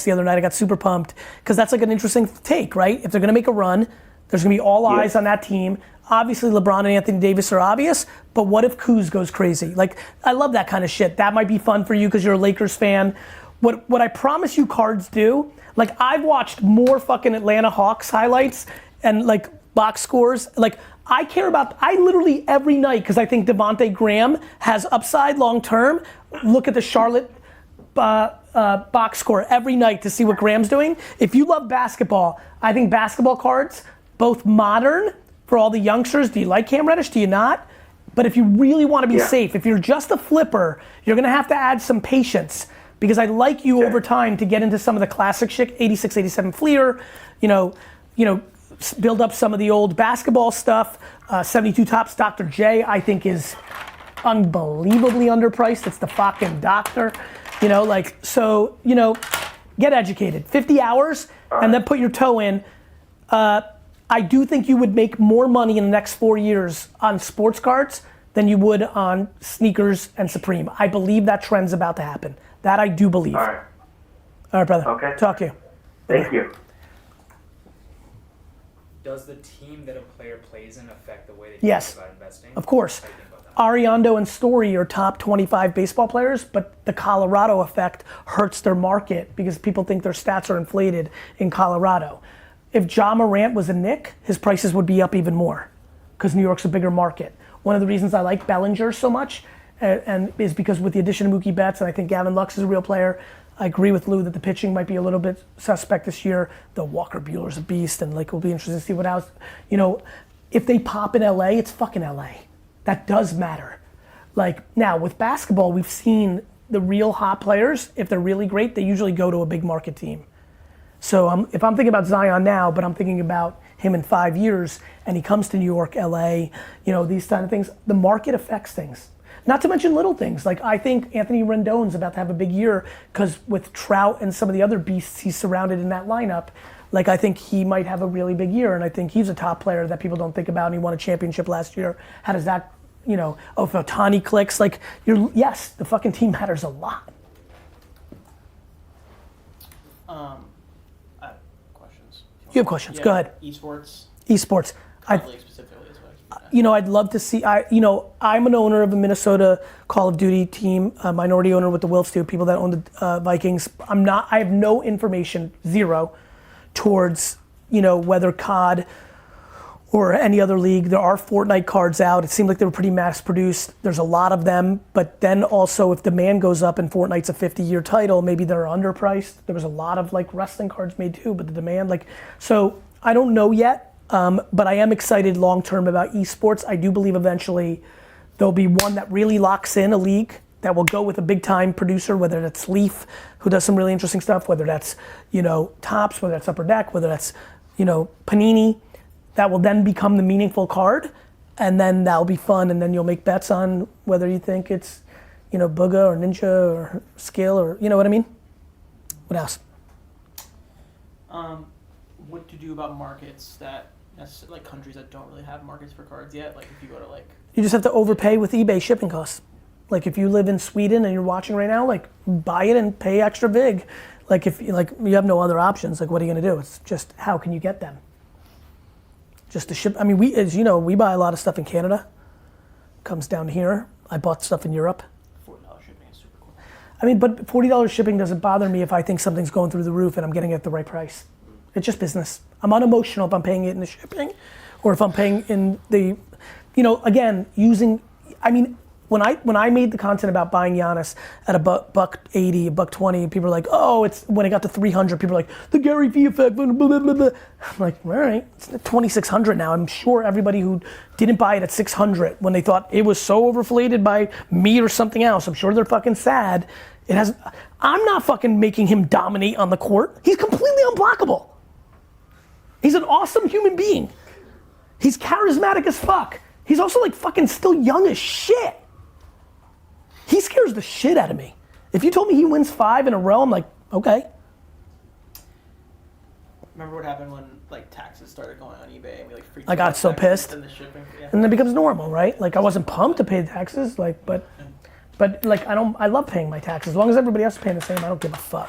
the other night. I got super pumped because that's like an interesting take, right? If they're gonna make a run, there's gonna be all eyes on that team. Obviously, LeBron and Anthony Davis are obvious, but what if Kuz goes crazy? Like, I love that kind of shit. That might be fun for you because you're a Lakers fan. What I promise you cards do, like I've watched more fucking Atlanta Hawks highlights and like box scores. Like I literally every night, because I think Devonte Graham has upside long term, look at the Charlotte box score every night to see what Graham's doing. If you love basketball, I think basketball cards, both modern, for all the youngsters, do you like Cam Reddish, do you not? But if you really want to be safe, if you're just a flipper, you're gonna have to add some patience because I'd like you over time to get into some of the classic shit, 86, 87 Fleer, you know, build up some of the old basketball stuff. 72 Tops Dr. J, I think is unbelievably underpriced. It's the fucking doctor, you know, like, so, you know, get educated. 50 hours and then put your toe in. I do think you would make more money in the next 4 years on sports cards than you would on sneakers and Supreme. I believe that trend's about to happen. That I do believe. All right, brother. Okay. Talk to you. Thank you. Does the team that a player plays in affect the way they think about investing? Of course. How do you think about that? Ariando and Story are top 25 baseball players, but the Colorado effect hurts their market because people think their stats are inflated in Colorado. If Ja Morant was a Knick, his prices would be up even more because New York's a bigger market. One of the reasons I like Bellinger so much and is because with the addition of Mookie Betts, and I think Gavin Lux is a real player, I agree with Lou that the pitching might be a little bit suspect this year. Though Walker Buehler's a beast, and like it'll be interesting to see what else. You know, if they pop in LA, it's fucking LA. That does matter. Like now with basketball, we've seen the real hot players. If they're really great, they usually go to a big market team. So if I'm thinking about Zion now, but I'm thinking about him in 5 years, and he comes to New York, LA, you know, these kind of things, the market affects things. Not to mention little things, like I think Anthony Rendon's about to have a big year because with Trout and some of the other beasts he's surrounded in that lineup, like I think he might have a really big year, and I think he's a top player that people don't think about, and he won a championship last year. How does that, you know, if Ohtani clicks, like yes, the fucking team matters a lot. I have questions. You have questions, go ahead. eSports. eSports. League specifically is what I keep you know, I'd love to see, I'm an owner of a Minnesota Call of Duty team, a minority owner with the Wilfs too, people that own the Vikings. I have no information, zero, towards, you know, whether COD or any other league. There are Fortnite cards out. It seemed like they were pretty mass produced. There's a lot of them, but then also if demand goes up and Fortnite's a 50-year title, maybe they're underpriced. There was a lot of like wrestling cards made too, but the demand, like, so I don't know yet. But I am excited long-term about esports. I do believe eventually there'll be one that really locks in a league that will go with a big-time producer, whether that's Leaf, who does some really interesting stuff, whether that's, you know, Topps, whether that's Upper Deck, whether that's, you know, Panini, that will then become the meaningful card, and then that'll be fun, and then you'll make bets on whether you think it's, you know, Booga or Ninja or Skill or, you know what I mean? What else? What to do about markets that, like countries that don't really have markets for cards yet? Like if you go to like... You just have to overpay with eBay shipping costs. Like if you live in Sweden and you're watching right now, like buy it and pay extra big. Like if you have no other options, like what are you gonna do? It's just how can you get them? Just to ship, I mean, as you know, we buy a lot of stuff in Canada. Comes down here. I bought stuff in Europe. $40 shipping is super cool. I mean, but $40 shipping doesn't bother me if I think something's going through the roof and I'm getting it at the right price. It's just business. I'm unemotional if I'm paying it in the shipping or if I'm paying in the, you know, again, I mean, when I made the content about buying Giannis at $180, $120, people are like, oh, it's when it got to 300, people are like, the Gary Vee effect, blah, blah, blah, blah. I'm like, all right, it's at 2,600 now. I'm sure everybody who didn't buy it at 600 when they thought it was so overflated by me or something else, I'm sure they're fucking sad. I'm not fucking making him dominate on the court. He's completely unblockable. He's an awesome human being. He's charismatic as fuck. He's also like fucking still young as shit. He scares the shit out of me. If you told me he wins 5 in a row, I'm like, okay. Remember what happened when like taxes started going on eBay and we like freaked I got so pissed. And the shipping, yeah. And then it becomes normal, right? Like I wasn't pumped to pay the taxes, like, but like I love paying my taxes. As long as everybody else is paying the same, I don't give a fuck.